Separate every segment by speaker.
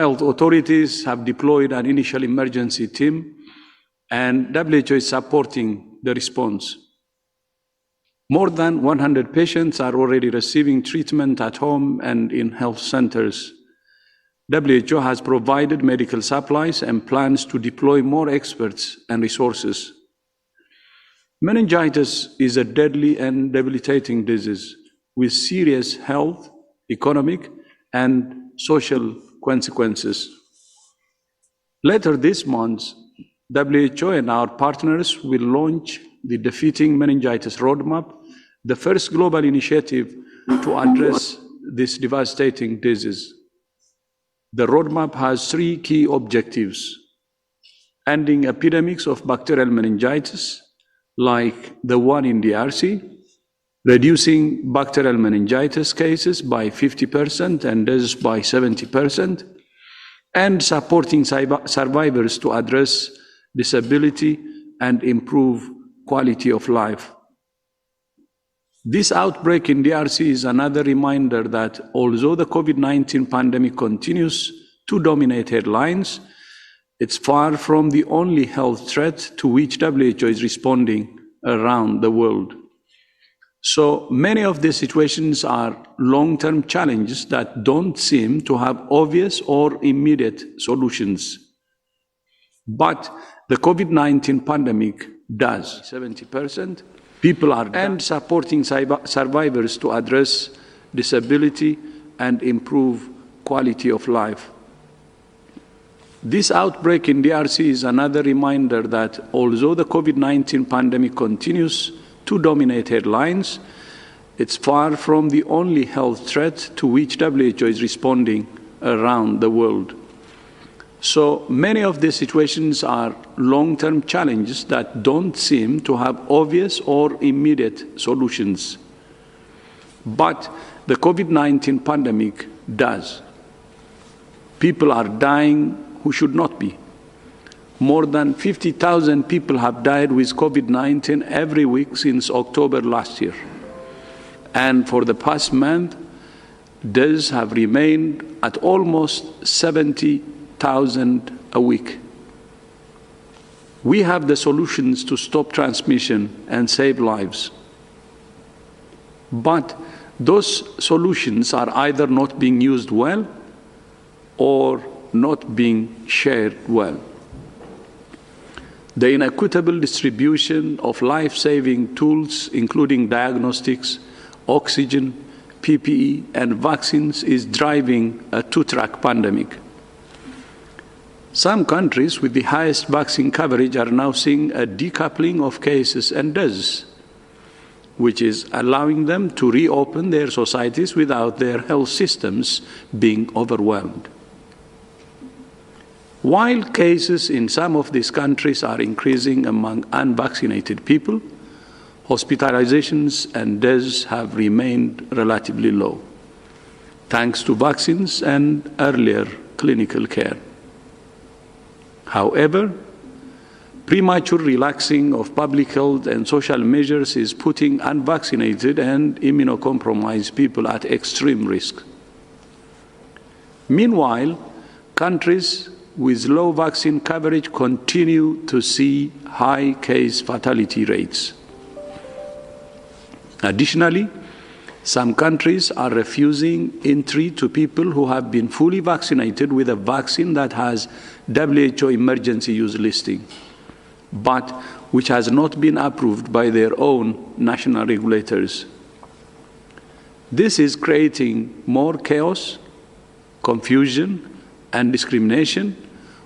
Speaker 1: Health authorities have deployed an initial emergency team, and WHO is supporting the response. More than 100 patients are already receiving treatment at home and in health centers. WHO has provided medical supplies and plans to deploy more experts and resources. Meningitis is a deadly and debilitating disease with serious health, economic, and social consequences. Later this month, WHO and our partners will launch the Defeating Meningitis Roadmap, the first global initiative to address this devastating disease. The roadmap has three key objectives: ending epidemics of bacterial meningitis, like the one in DRC, reducing bacterial meningitis cases by 50% and deaths by 70%, and supporting survivors to address disability and improve quality of life. This outbreak in DRC is another reminder that although the Covid-19 pandemic continues to dominate headlines, it's far from the only health threat to which WHO is responding around the world. So many of these situations are long-term challenges that don't seem to have obvious or immediate solutions. But the Covid-19 pandemic does. 70% people are and supporting survivors to address disability and improve quality of life. This outbreak in DRC is another reminder that although the Covid-19 pandemic continues to dominate headlines, it's far from the only health threat to which WHO is responding around the world. So many of these situations are long-term challenges that don't seem to have obvious or immediate solutions. But the Covid-19 pandemic does. People are dying who should not be. More than 50,000 people have died with Covid-19 every week since October last year. And for the past month, deaths have remained at almost 70,000 a week. We have the solutions to stop transmission and save lives. But those solutions are either not being used well or not being shared well. The inequitable distribution of life-saving tools, including diagnostics, oxygen, PPE, and vaccines, is driving a two-track pandemic. Some countries with the highest vaccine coverage are now seeing a decoupling of cases and deaths, which is allowing them to reopen their societies without their health systems being overwhelmed. While cases in some of these countries are increasing among unvaccinated people, hospitalizations and deaths have remained relatively low, thanks to vaccines and earlier clinical care. However, premature relaxing of public health and social measures is putting unvaccinated and immunocompromised people at extreme risk. Meanwhile, countries with low vaccine coverage continue to see high case fatality rates. Additionally, some countries are refusing entry to people who have been fully vaccinated with a vaccine that has WHO emergency use listing, but which has not been approved by their own national regulators. This is creating more chaos, confusion, and discrimination,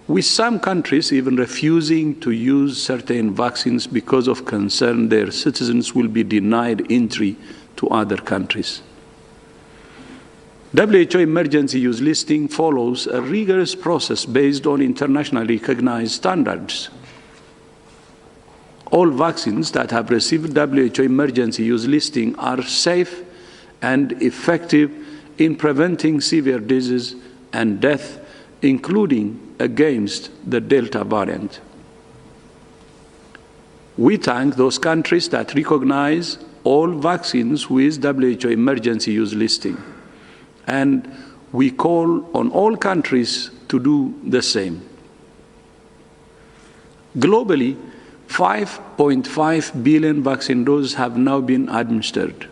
Speaker 1: with some countries even refusing to use certain vaccines because of concern their citizens will be denied entry to other countries. WHO emergency use listing follows a rigorous process based on internationally recognized standards. All vaccines that have received WHO emergency use listing are safe and effective in preventing severe disease and death, including against the Delta variant. We thank those countries that recognize all vaccines with WHO emergency use listing, and we call on all countries to to do the same. Globally, 5.5 billion vaccine doses have now been administered,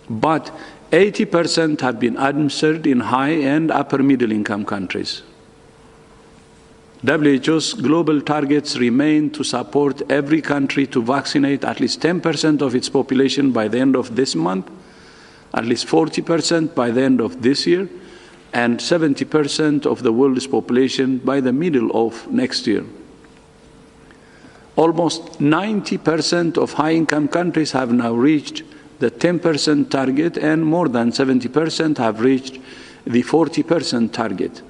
Speaker 1: but 80% have been administered in high and upper middle income countries. WHO's global targets remain to support every country to vaccinate at least 10% of its population by the end of this month, at least 40% by the end of this year, and 70% of the world's population by the middle of next year. Almost 90% of high-income countries have now reached the 10% target, and more than 70% have reached the 40% target.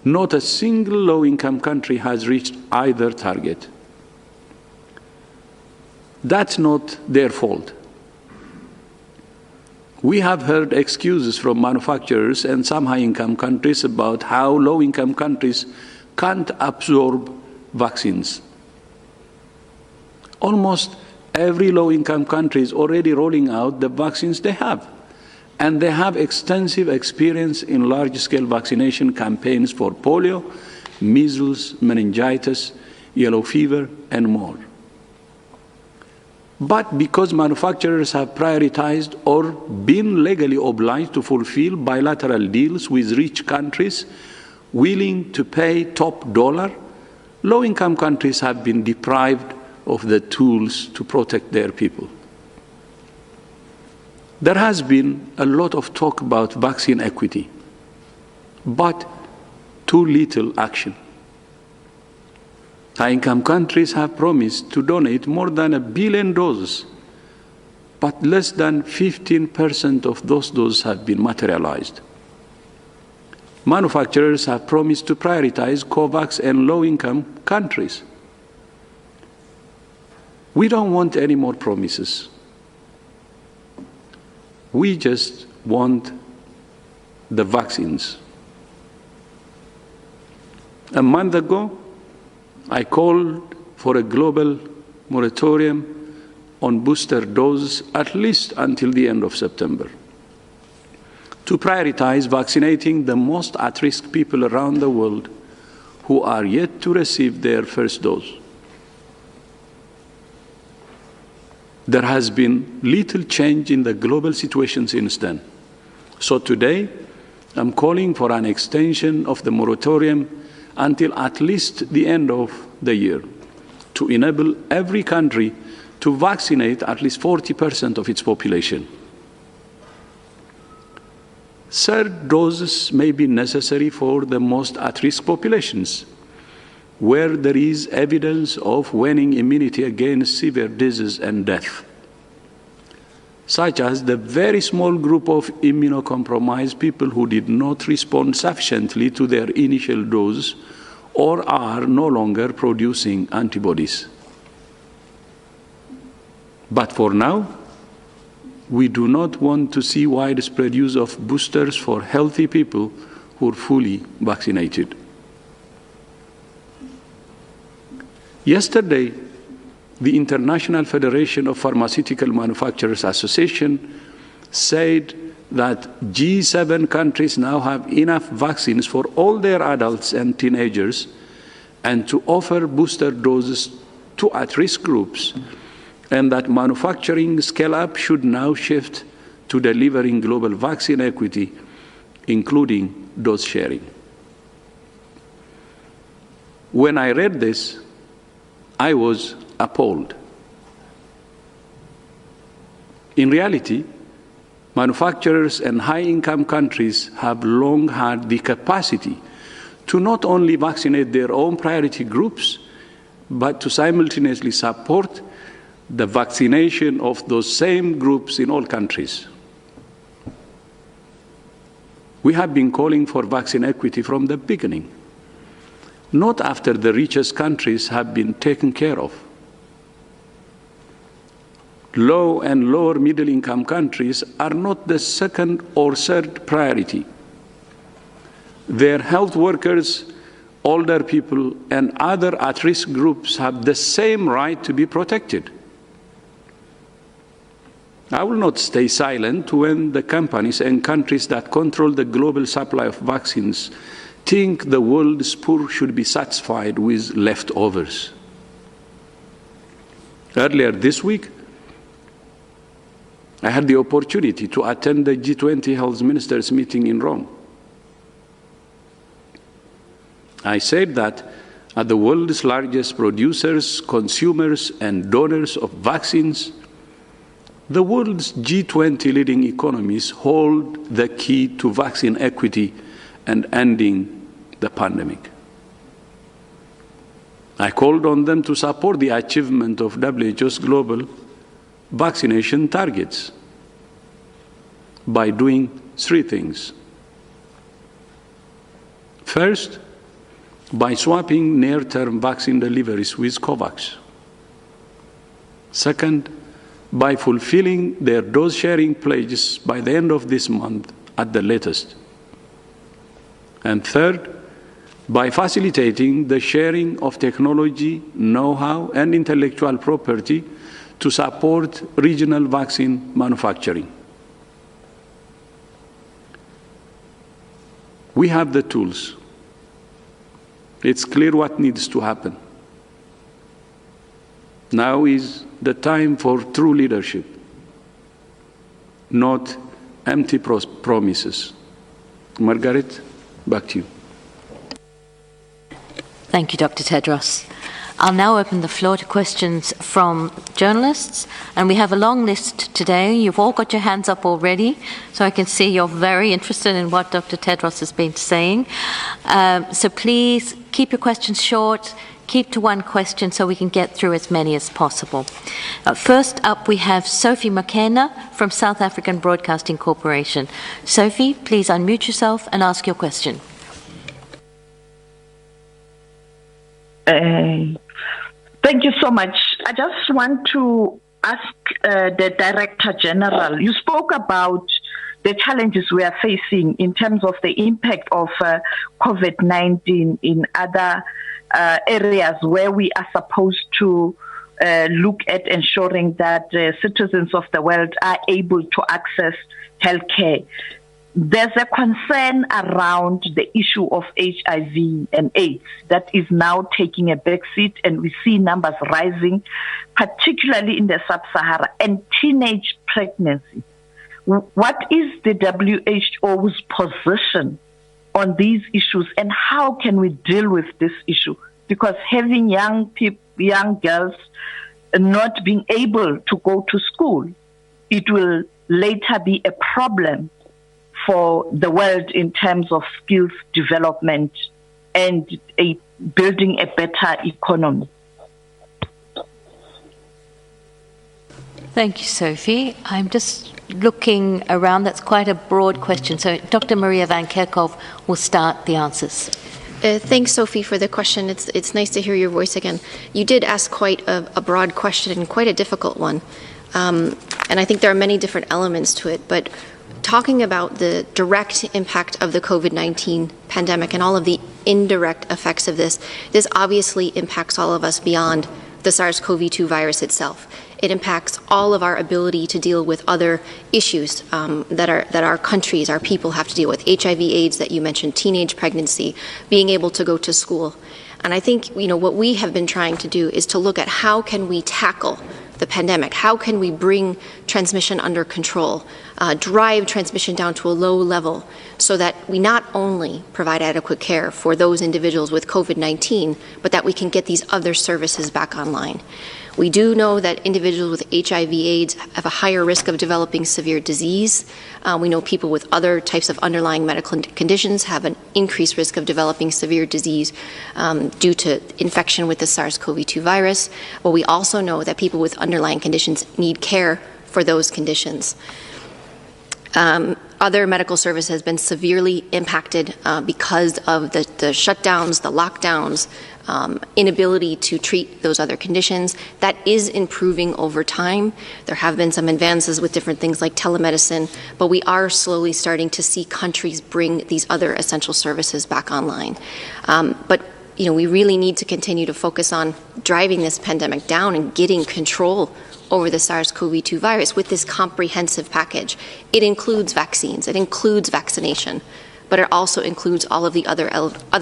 Speaker 1: Not a single low-income country has reached either target. That's not their fault. We have heard excuses from manufacturers and some high-income countries about how low-income countries can't absorb vaccines. Almost every low-income country is already rolling out the vaccines they have, and they have extensive experience in large-scale vaccination campaigns for polio, measles, meningitis, yellow fever, and more. But because manufacturers have prioritized or been legally obliged to fulfill bilateral deals with rich countries willing to pay top dollar, low-income countries have been deprived of the tools to protect their people. There has been a lot of talk about vaccine equity, but too little action. High-income countries have promised to donate more than 1 billion doses, but less than 15% of those doses have been materialized. Manufacturers have promised to prioritize COVAX and low-income countries. We don't want any more promises. We just want the vaccines. A month ago, I called for a global moratorium on booster doses at least until the end of September, to prioritize vaccinating the most at-risk people around the world who are yet to receive their first dose. There has been little change in the global situation since then. So today, I'm calling for an extension of the moratorium until at least the end of the year, to enable every country to vaccinate at least 40% of its population. Third doses may be necessary for the most at-risk populations, where there is evidence of waning immunity against severe disease and death, such as the very small group of immunocompromised people who did not respond sufficiently to their initial dose or are no longer producing antibodies. But for now, we do not want to see widespread use of boosters for healthy people who are fully vaccinated. Yesterday, the International Federation of Pharmaceutical Manufacturers Association said that G7 countries now have enough vaccines for all their adults and teenagers, and to offer booster doses to at-risk groups, and that manufacturing scale-up should now shift to delivering global vaccine equity, including dose sharing. When I read this, I was appalled. In reality, manufacturers and high-income countries have long had the capacity to not only vaccinate their own priority groups, but to simultaneously support the vaccination of those same groups in all countries. We have been calling for vaccine equity from the beginning, not after the richest countries have been taken care of. Low and lower middle-income countries are not the second or third priority. Their health workers, older people, and other at-risk groups have the same right to be protected. I will not stay silent when the companies and countries that control the global supply of vaccines think the world's poor should be satisfied with leftovers. Earlier this week, I had the opportunity to attend the G20 Health Ministers meeting in Rome. I said that as the world's largest producers, consumers, and donors of vaccines, the world's G20 leading economies hold the key to vaccine equity and ending the pandemic. I called on them to support the achievement of WHO's global vaccination targets by doing three things. First, by swapping near-term vaccine deliveries with COVAX. Second, by fulfilling their dose-sharing pledges by the end of this month at the latest. And third, by facilitating the sharing of technology, know-how, and intellectual property to support regional vaccine manufacturing. We have the tools. It's clear what needs to happen. Now is the time for true leadership, not empty promises. Margaret, back to you.
Speaker 2: Thank you, Dr. Tedros. I'll now open the floor to questions from journalists, and we have a long list today. You've all got your hands up already, so I can see you're very interested in what Dr. Tedros has been saying. So please keep your questions short, keep to one question so we can get through as many as possible. First up, we have Sophie McKenna from South African Broadcasting Corporation. Sophie, please unmute yourself and ask your question.
Speaker 3: Thank you so much. I just want to ask the Director General, you spoke about the challenges we are facing in terms of the impact of COVID-19 in other areas where we are supposed to look at ensuring that citizens of the world are able to access healthcare. There's a concern around the issue of HIV and AIDS that is now taking a backseat, and we see numbers rising, particularly in the sub-Sahara, and teenage pregnancy. What is the WHO's position on these issues, and how can we deal with this issue? Because having young girls not being able to go to school, it will later be a problem for the world in terms of skills development and building a better economy.
Speaker 2: Thank you, Sophie. I'm just looking around. That's quite a broad question. So Dr. Maria van Kerkhove will start the answers.
Speaker 4: Thanks, Sophie, for the question. It's nice to hear your voice again. You did ask quite a broad question and quite a difficult one. And I think there are many different elements to it, but talking about the direct impact of the COVID-19 pandemic and all of the indirect effects of this obviously impacts all of us beyond the SARS-CoV-2 virus itself. It impacts all of our ability to deal with other issues that our countries, our people have to deal with. HIV/AIDS that you mentioned, teenage pregnancy, being able to go to school. And I think, what we have been trying to do is to look at how can we tackle the pandemic? How can we bring transmission under control, drive transmission down to a low level so that we not only provide adequate care for those individuals with COVID-19, but that we can get these other services back online. We do know that individuals with HIV/AIDS have a higher risk of developing severe disease. We know people with other types of underlying medical conditions have an increased risk of developing severe disease due to infection with the SARS-CoV-2 virus. But we also know that people with underlying conditions need care for those conditions. Other medical services has been severely impacted because of the shutdowns, the lockdowns, inability to treat those other conditions. That is improving over time. There have been some advances with different things like telemedicine, but we are slowly starting to see countries bring these other essential services back online. But we really need to continue to focus on driving this pandemic down and getting control over the SARS-CoV-2 virus with this comprehensive package. It includes vaccines, it includes vaccination, but it also includes all of the other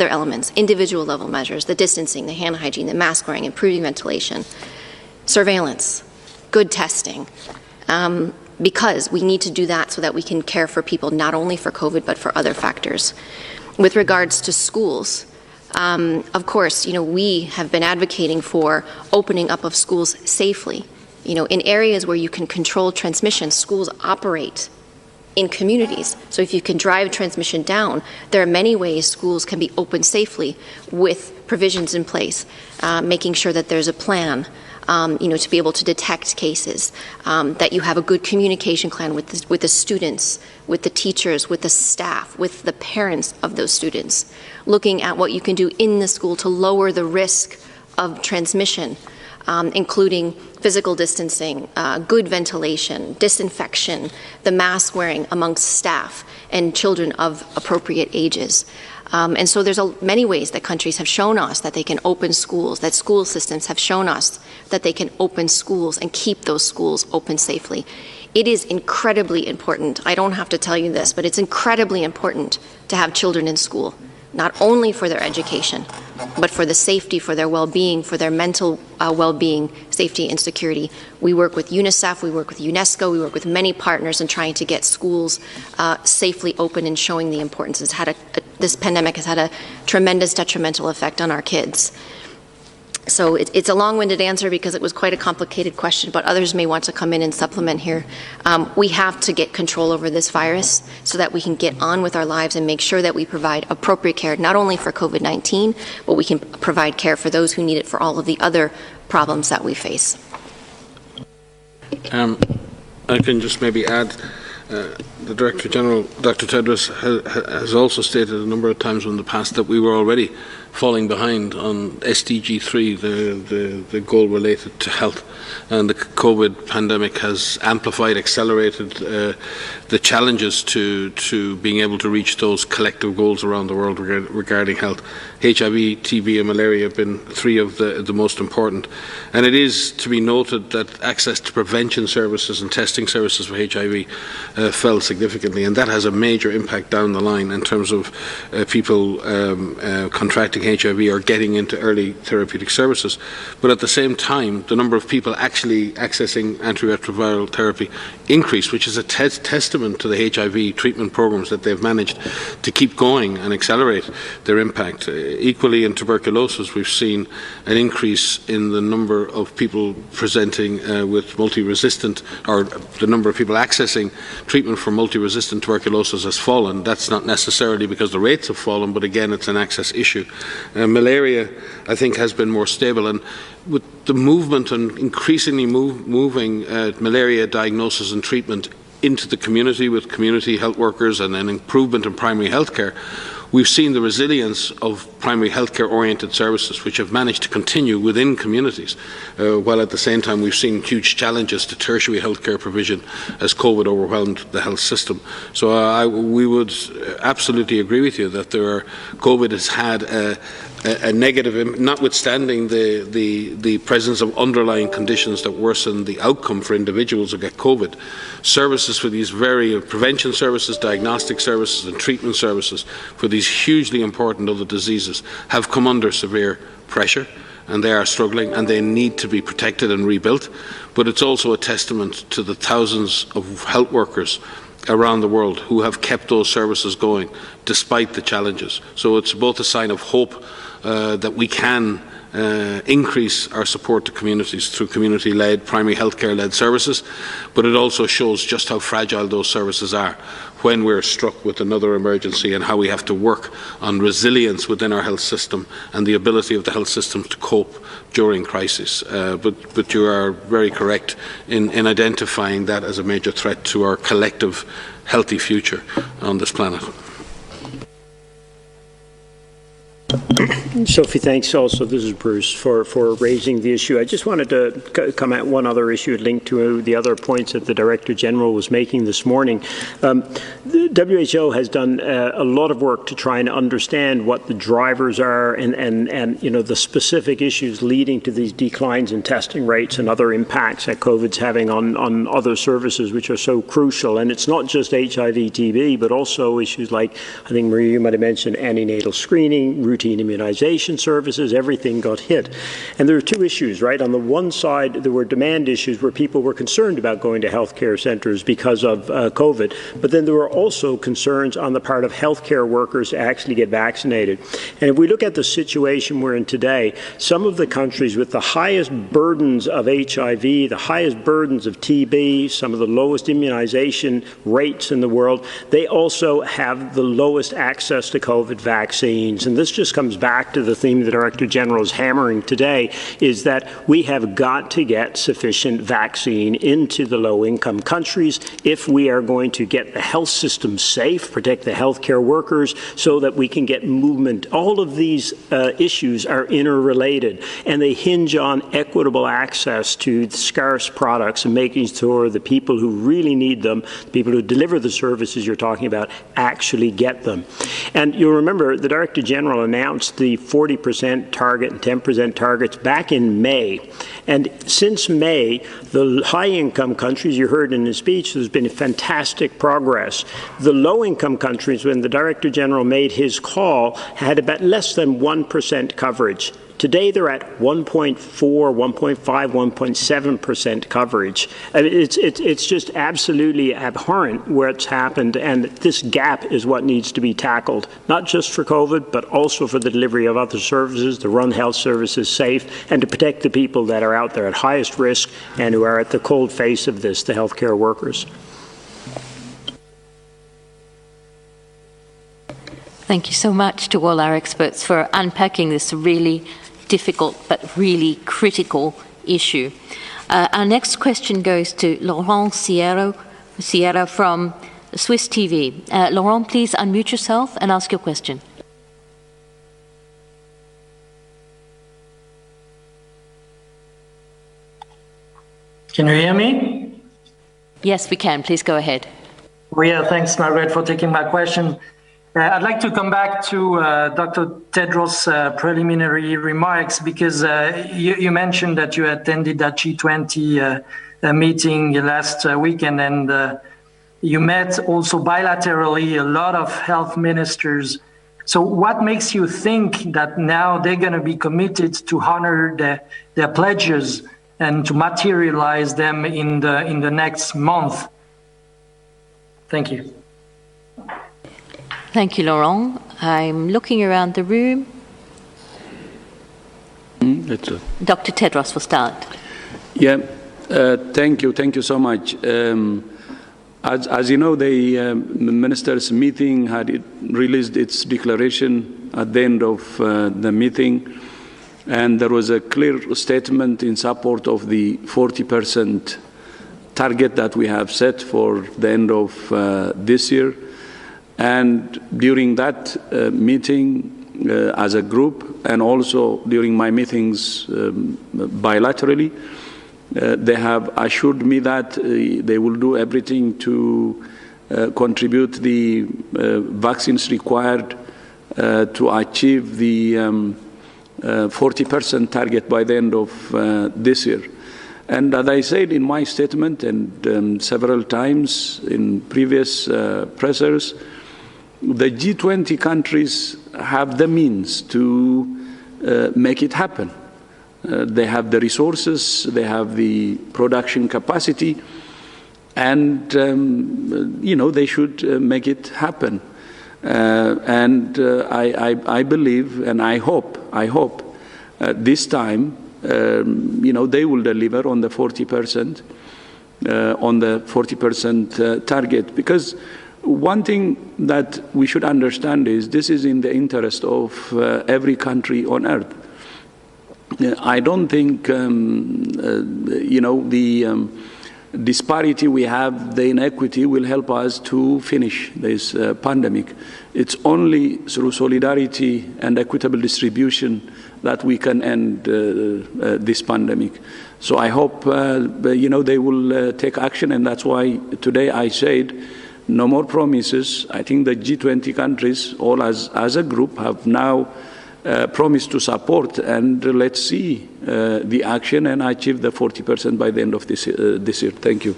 Speaker 4: elements, individual level measures, the distancing, the hand hygiene, the mask wearing, improving ventilation, surveillance, good testing, because we need to do that so that we can care for people not only for COVID but for other factors. With regards to schools, of course, we have been advocating for opening up of schools safely. In areas where you can control transmission, schools operate in communities. So if you can drive transmission down, there are many ways schools can be open safely with provisions in place, making sure that there's a plan, to be able to detect cases, that you have a good communication plan with the students, with the teachers, with the staff, with the parents of those students, looking at what you can do in the school to lower the risk of transmission, including physical distancing, good ventilation, disinfection, the mask wearing amongst staff and children of appropriate ages. And so there's many ways that countries have shown us that they can open schools, that school systems have shown us that they can open schools and keep those schools open safely. It is incredibly important, I don't have to tell you this, but it's incredibly important to have children in school, not only for their education, but for the safety, for their well-being, for their mental well-being, safety and security. We work with UNICEF, we work with UNESCO, we work with many partners in trying to get schools safely open and showing the importance. This pandemic has had a tremendous detrimental effect on our kids. So it's a long-winded answer because it was quite a complicated question, but others may want to come in and supplement here. We have to get control over this virus so that we can get on with our lives and make sure that we provide appropriate care, not only for COVID-19, but we can provide care for those who need it for all of the other problems that we face.
Speaker 5: I can just maybe add, the Director General, Dr. Tedros, has also stated a number of times in the past that we were already falling behind on SDG 3, the goal related to health. And the COVID pandemic has amplified, accelerated the challenges to being able to reach those collective goals around the world regarding health. HIV, TB and malaria have been three of the most important. And it is to be noted that access to prevention services and testing services for HIV fell significantly, and that has a major impact down the line in terms of people contracting HIV or getting into early therapeutic services. But at the same time, the number of people actually accessing antiretroviral therapy increased, which is a testament to the HIV treatment programs that they've managed to keep going and accelerate their impact. Equally, in tuberculosis, we've seen an increase in the number of people presenting with multi-resistant, or the number of people accessing treatment for multi-resistant tuberculosis has fallen. That's not necessarily because the rates have fallen, but again, it's an access issue. Malaria, I think, has been more stable, and with the movement and increasingly moving malaria diagnosis and treatment into the community with community health workers and an improvement in primary health care, we've seen the resilience of primary healthcare oriented services which have managed to continue within communities, while at the same time we've seen huge challenges to tertiary healthcare provision as COVID overwhelmed the health system. So we would absolutely agree with you that COVID has had a negative, notwithstanding the presence of underlying conditions that worsen the outcome for individuals who get COVID. Services for these very prevention services, diagnostic services and treatment services for these hugely important other diseases have come under severe pressure, and they are struggling and they need to be protected and rebuilt. But it's also a testament to the thousands of health workers around the world who have kept those services going despite the challenges. So it's both a sign of hope that we can increase our support to communities through community-led, primary healthcare-led services, but it also shows just how fragile those services are when we're struck with another emergency and how we have to work on resilience within our health system and the ability of the health system to cope during crisis. But you are very correct in identifying that as a major threat to our collective healthy future on this planet.
Speaker 6: Sophie, thanks also, this is Bruce, for raising the issue. I just wanted to come at one other issue linked to the other points that the Director General was making this morning. The WHO has done a lot of work to try and understand what the drivers are and you know, the specific issues leading to these declines in testing rates and other impacts that COVID's having on other services which are so crucial. And it's not just HIV, TB, but also issues like, I think, Maria, you might have mentioned antenatal screening, routine immunization services, everything got hit. And there are two issues, right? On the one side, there were demand issues where people were concerned about going to healthcare centers because of COVID, but then there were also concerns on the part of healthcare workers to actually get vaccinated. And if we look at the situation we're in today, some of the countries with the highest burdens of HIV, the highest burdens of TB, some of the lowest immunization rates in the world, they also have the lowest access to COVID vaccines. And this just comes back to the theme the Director General is hammering today, is that we have got to get sufficient vaccine into the low-income countries if we are going to get the health system safe, protect the healthcare workers, so that we can get movement. All of these issues are interrelated, and they hinge on equitable access to scarce products and making sure the people who really need them, the people who deliver the services you're talking about, actually get them. And you'll remember the Director General announced the 40% target and 10% targets back in May. And since May, the high-income countries, you heard in his speech, there's been fantastic progress. The low-income countries, when the Director General made his call, had about less than 1% coverage. Today, they're at 1.4, 1.5, 1.7% coverage. It's just absolutely abhorrent where it's happened, and this gap is what needs to be tackled, not just for COVID, but also for the delivery of other services, to run health services safe, and to protect the people that are out there at highest risk and who are at the cold face of this, the healthcare workers.
Speaker 2: Thank you so much to all our experts for unpacking this really difficult but really critical issue. Our next question goes to Laurent Sierra from Swiss TV. Laurent, please unmute yourself and ask your question.
Speaker 7: Can you hear me?
Speaker 2: Yes, we can. Please go ahead.
Speaker 7: Well, yeah, thanks, Margaret, for taking my question. I'd like to come back to Dr. Tedros' preliminary remarks, because you mentioned that you attended that G20 meeting last weekend, and you met also bilaterally a lot of health ministers. So what makes you think that now they're going to be committed to honor their pledges and to materialize them in the next month? Thank you.
Speaker 2: Thank you, Laurent. I'm looking around the room. Dr. Tedros will start.
Speaker 1: Yeah, thank you. Thank you so much. As you know, the ministers' meeting had released its declaration at the end of the meeting, and there was a clear statement in support of the 40% target that we have set for the end of this year. And during that meeting as a group, and also during my meetings bilaterally, they have assured me that they will do everything to contribute the vaccines required to achieve the 40% target by the end of this year. And as I said in my statement and several times in previous pressers, the G20 countries have the means to make it happen. They have the resources, they have the production capacity, and they should make it happen. I believe and I hope this time they will deliver on the 40% target, because one thing that we should understand is this is in the interest of every country on earth. I don't think disparity we have, the inequity, will help us to finish this pandemic. It's only through solidarity and equitable distribution that we can end this pandemic. So I hope, they will take action, and that's why today I said no more promises. I think the G20 countries, all as a group, have now promised to support, and let's see the action and achieve the 40% by the end of this year. Thank you.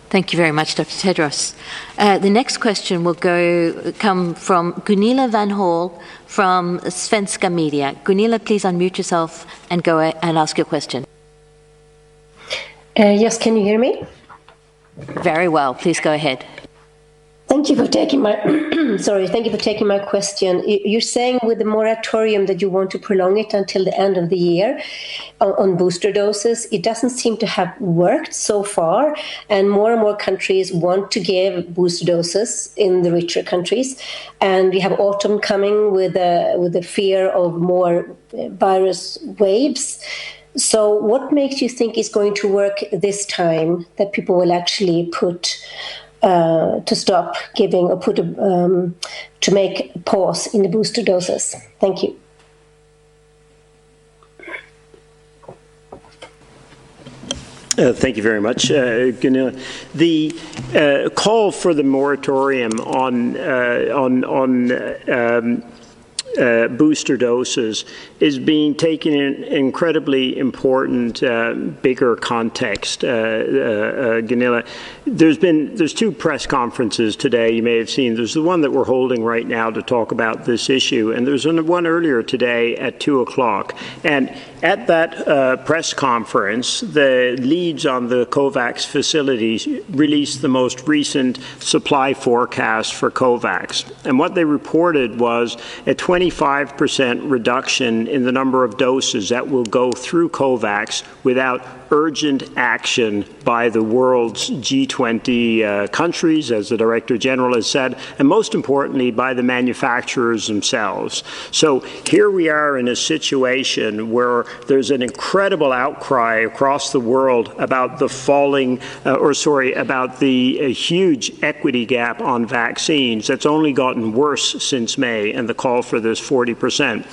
Speaker 2: Thank you very much, Dr. Tedros. The next question will come from Gunilla Van Hall from Svenska Media. Gunilla, please unmute yourself and go and ask your question.
Speaker 8: Yes, can you hear me?
Speaker 2: Very well. Please go ahead.
Speaker 8: Thank you for taking my thank you for taking my question. You're saying with the moratorium that you want to prolong it until the end of the year on booster doses. It doesn't seem to have worked so far, and more countries want to give booster doses in the richer countries. And we have autumn coming with the fear of more virus waves. So what makes you think is going to work this time, that people will actually put to stop giving or to make a pause in the booster doses? Thank you.
Speaker 6: Thank you very much, Gunilla. The call for the moratorium on booster doses is being taken in incredibly important, bigger context, Gunilla. There's two press conferences today you may have seen. There's the one that we're holding right now to talk about this issue, and there's one earlier today at 2 o'clock. And at that press conference, the leads on the COVAX facilities released the most recent supply forecast for COVAX. And what they reported was a 25% reduction in the number of doses that will go through COVAX without urgent action by the world's G20 countries, as the Director General has said, and most importantly, by the manufacturers themselves. So here we are in a situation where there's an incredible outcry across the world about the about the huge equity gap on vaccines that's only gotten worse since May, and the call for this 40%.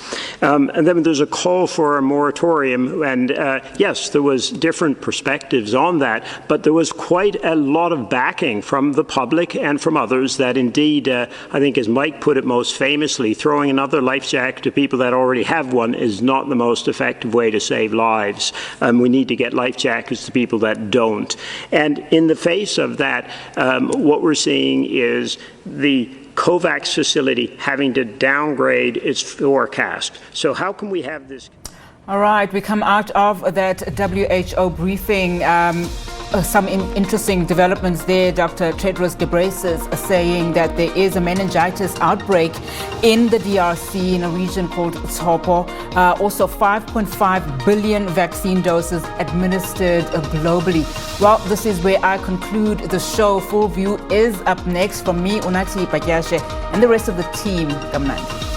Speaker 6: And then there's a call for a moratorium, and yes, there was different perspectives on that, but there was quite a lot of backing from the public and from others that indeed, I think as Mike put it most famously, throwing another life jacket to people that already have one is not the most effective way to save lives. We need to get life jackets to people that don't. And in the face of that, what we're seeing is the COVAX facility having to downgrade its forecast. So how can we have this?
Speaker 9: All right, we come out of that WHO briefing. Some interesting developments there. Dr. Tedros Ghebreyesus saying that there is a meningitis outbreak in the DRC in a region called Topo. Also 5.5 billion vaccine doses administered globally. Well, this is where I conclude the show. Full View is up next from me, Unathi Patyashe, and the rest of the team. Kamnandi.